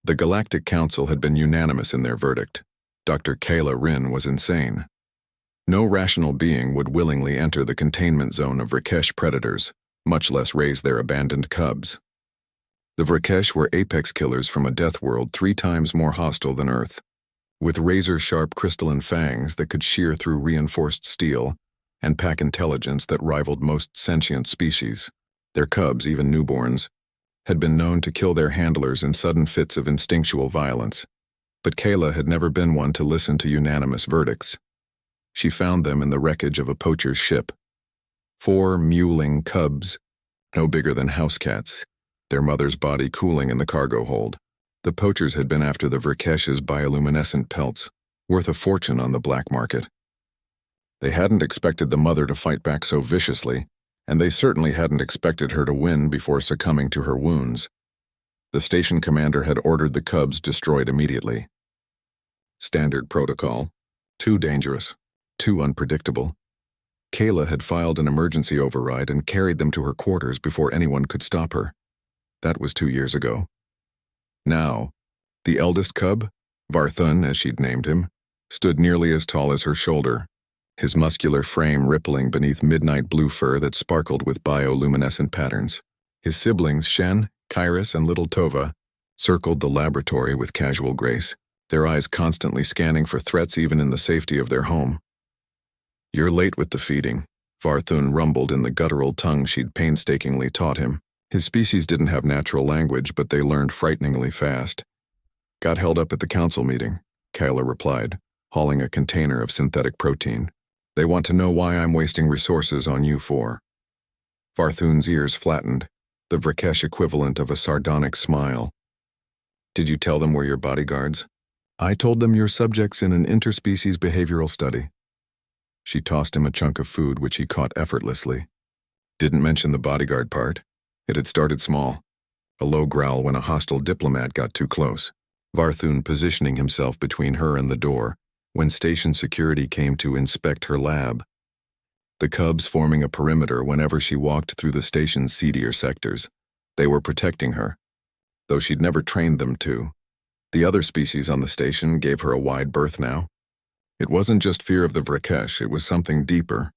The Galactic Council had been unanimous in their verdict. Dr. Kayla Rin was insane. No rational being would willingly enter the containment zone of Vrakesh predators, much less raise their abandoned cubs. The Vrakesh were apex killers from a death world 3 times more hostile than Earth. With razor-sharp crystalline fangs that could shear through reinforced steel, and pack intelligence that rivaled most sentient species, their cubs, even newborns, had been known to kill their handlers in sudden fits of instinctual violence. But Kayla had never been one to listen to unanimous verdicts. She found them in the wreckage of a poacher's ship. 4 mewling cubs, no bigger than house cats, their mother's body cooling in the cargo hold. The poachers had been after the Vrakesh's bioluminescent pelts, worth a fortune on the black market. They hadn't expected the mother to fight back so viciously, and they certainly hadn't expected her to win before succumbing to her wounds. The station commander had ordered the cubs destroyed immediately. Standard protocol. Too dangerous. Too unpredictable. Kayla had filed an emergency override and carried them to her quarters before anyone could stop her. That was 2 years ago. Now, the eldest cub, Varthun as she'd named him, stood nearly as tall as her shoulder, his muscular frame rippling beneath midnight blue fur that sparkled with bioluminescent patterns. His siblings, Shen, Kairos, and little Tova, circled the laboratory with casual grace, their eyes constantly scanning for threats even in the safety of their home. "You're late with the feeding," Varthun rumbled in the guttural tongue she'd painstakingly taught him. His species didn't have natural language, but they learned frighteningly fast. "Got held up at the council meeting," Kayla replied, hauling a container of synthetic protein. "They want to know why I'm wasting resources on you 4. Varthun's ears flattened, the Vrakesh equivalent of a sardonic smile. "Did you tell them we're your bodyguards?" "I told them you're subjects in an interspecies behavioral study." She tossed him a chunk of food which he caught effortlessly. Didn't mention the bodyguard part. It had started small. A low growl when a hostile diplomat got too close. Varthun positioning himself between her and the door when station security came to inspect her lab. The cubs forming a perimeter whenever she walked through the station's seedier sectors. They were protecting her, though she'd never trained them to. The other species on the station gave her a wide berth now. It wasn't just fear of the Vrakesh, it was something deeper.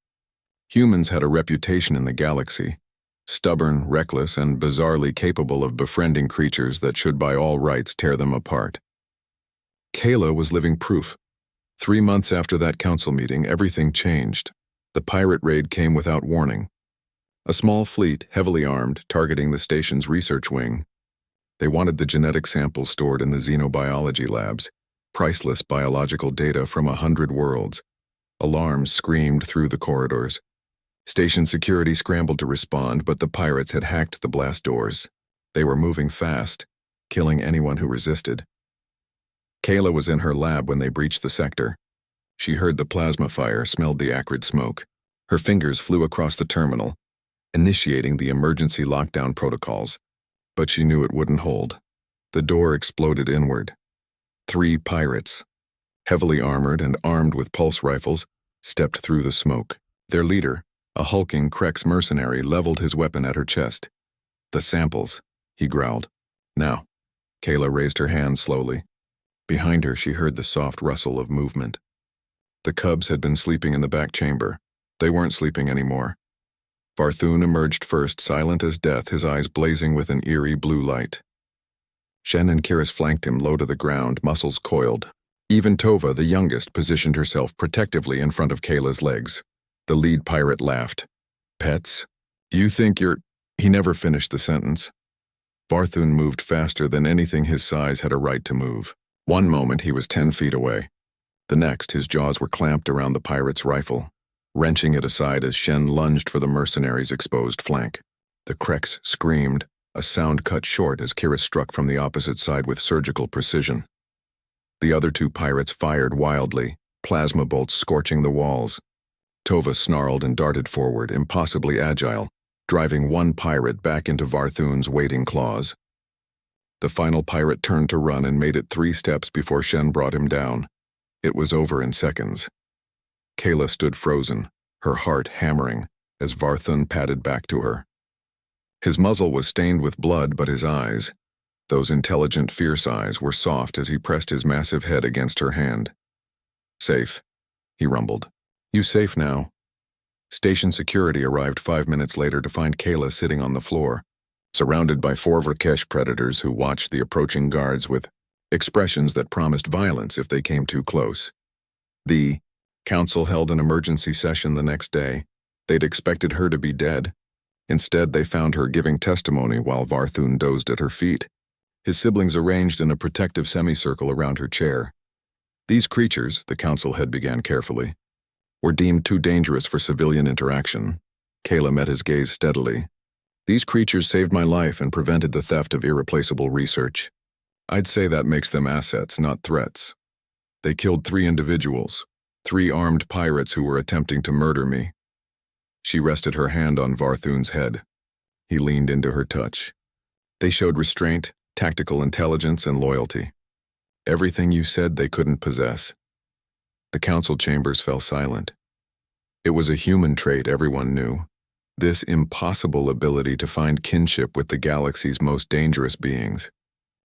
Humans had a reputation in the galaxy, stubborn, reckless, and bizarrely capable of befriending creatures that should by all rights tear them apart. Kayla was living proof. 3 months after that council meeting, everything changed. The pirate raid came without warning. A small fleet, heavily armed, targeting the station's research wing. They wanted the genetic samples stored in the xenobiology labs, priceless biological data from 100 worlds. Alarms screamed through the corridors. Station security scrambled to respond, but the pirates had hacked the blast doors. They were moving fast, killing anyone who resisted. Kayla was in her lab when they breached the sector. She heard the plasma fire, smelled the acrid smoke. Her fingers flew across the terminal, initiating the emergency lockdown protocols. But she knew it wouldn't hold. The door exploded inward. 3 pirates, heavily armored and armed with pulse rifles, stepped through the smoke. Their leader, a hulking Krex mercenary, leveled his weapon at her chest. "The samples," he growled. "Now." Kayla raised her hand slowly. Behind her, she heard the soft rustle of movement. The cubs had been sleeping in the back chamber. They weren't sleeping anymore. Varthun emerged first, silent as death, his eyes blazing with an eerie blue light. Shen and Kiris flanked him low to the ground, muscles coiled. Even Tova, the youngest, positioned herself protectively in front of Kayla's legs. The lead pirate laughed. "Pets? You think you're—" He never finished the sentence. Varthun moved faster than anything his size had a right to move. One moment he was 10 feet away. The next, his jaws were clamped around the pirate's rifle, wrenching it aside as Shen lunged for the mercenary's exposed flank. The Krex screamed, a sound cut short as Kiris struck from the opposite side with surgical precision. The other 2 pirates fired wildly, plasma bolts scorching the walls. Tova snarled and darted forward, impossibly agile, driving one pirate back into Varthun's waiting claws. The final pirate turned to run and made it 3 steps before Shen brought him down. It was over in seconds. Kayla stood frozen, her heart hammering, as Varthun padded back to her. His muzzle was stained with blood, but his eyes, Those intelligent, fierce eyes were soft as he pressed his massive head against her hand. "Safe," he rumbled. "You safe now?" Station security arrived 5 minutes later to find Kayla sitting on the floor, surrounded by 4 Vrakesh predators who watched the approaching guards with expressions that promised violence if they came too close. The council held an emergency session the next day. They'd expected her to be dead. Instead, they found her giving testimony while Varthun dozed at her feet, his siblings arranged in a protective semicircle around her chair. These creatures, the council head began carefully, were deemed too dangerous for civilian interaction. Kayla met his gaze steadily. "These creatures saved my life and prevented the theft of irreplaceable research. I'd say that makes them assets, not threats. They killed 3 individuals, 3 armed pirates who were attempting to murder me." She rested her hand on Varthun's head. He leaned into her touch. "They showed restraint, tactical intelligence, and loyalty. Everything you said they couldn't possess." The council chambers fell silent. It was a human trait everyone knew. This impossible ability to find kinship with the galaxy's most dangerous beings.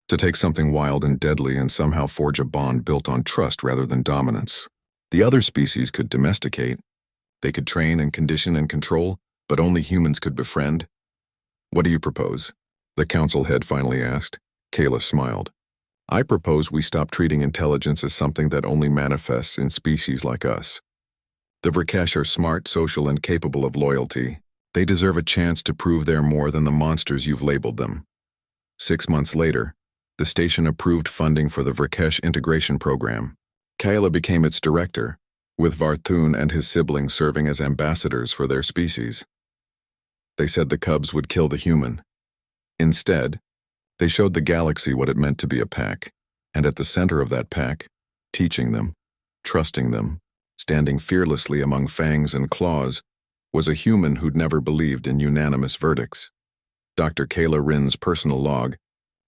To take something wild and deadly and somehow forge a bond built on trust rather than dominance. The other species could domesticate. They could train and condition and control, but only humans could befriend. "What do you propose?" the council head finally asked. Kayla smiled. "I propose we stop treating intelligence as something that only manifests in species like us. The Vrakesh are smart, social, and capable of loyalty. They deserve a chance to prove they're more than the monsters you've labeled them." 6 months later, the station approved funding for the Vrakesh integration program. Kayla became its director, with Varthun and his siblings serving as ambassadors for their species. They said the cubs would kill the human. Instead, they showed the galaxy what it meant to be a pack, and at the center of that pack, teaching them, trusting them, standing fearlessly among fangs and claws, was a human who'd never believed in unanimous verdicts. Dr. Kayla Rin's personal log.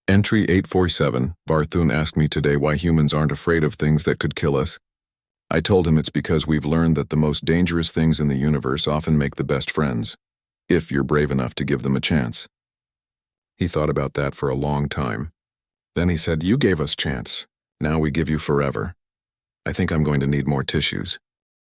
Entry 847, "Varthun asked me today why humans aren't afraid of things that could kill us. I told him it's because we've learned that the most dangerous things in the universe often make the best friends, if you're brave enough to give them a chance." He thought about that for a long time. Then he said, "You gave us chance. Now we give you forever. I think I'm going to need more tissues."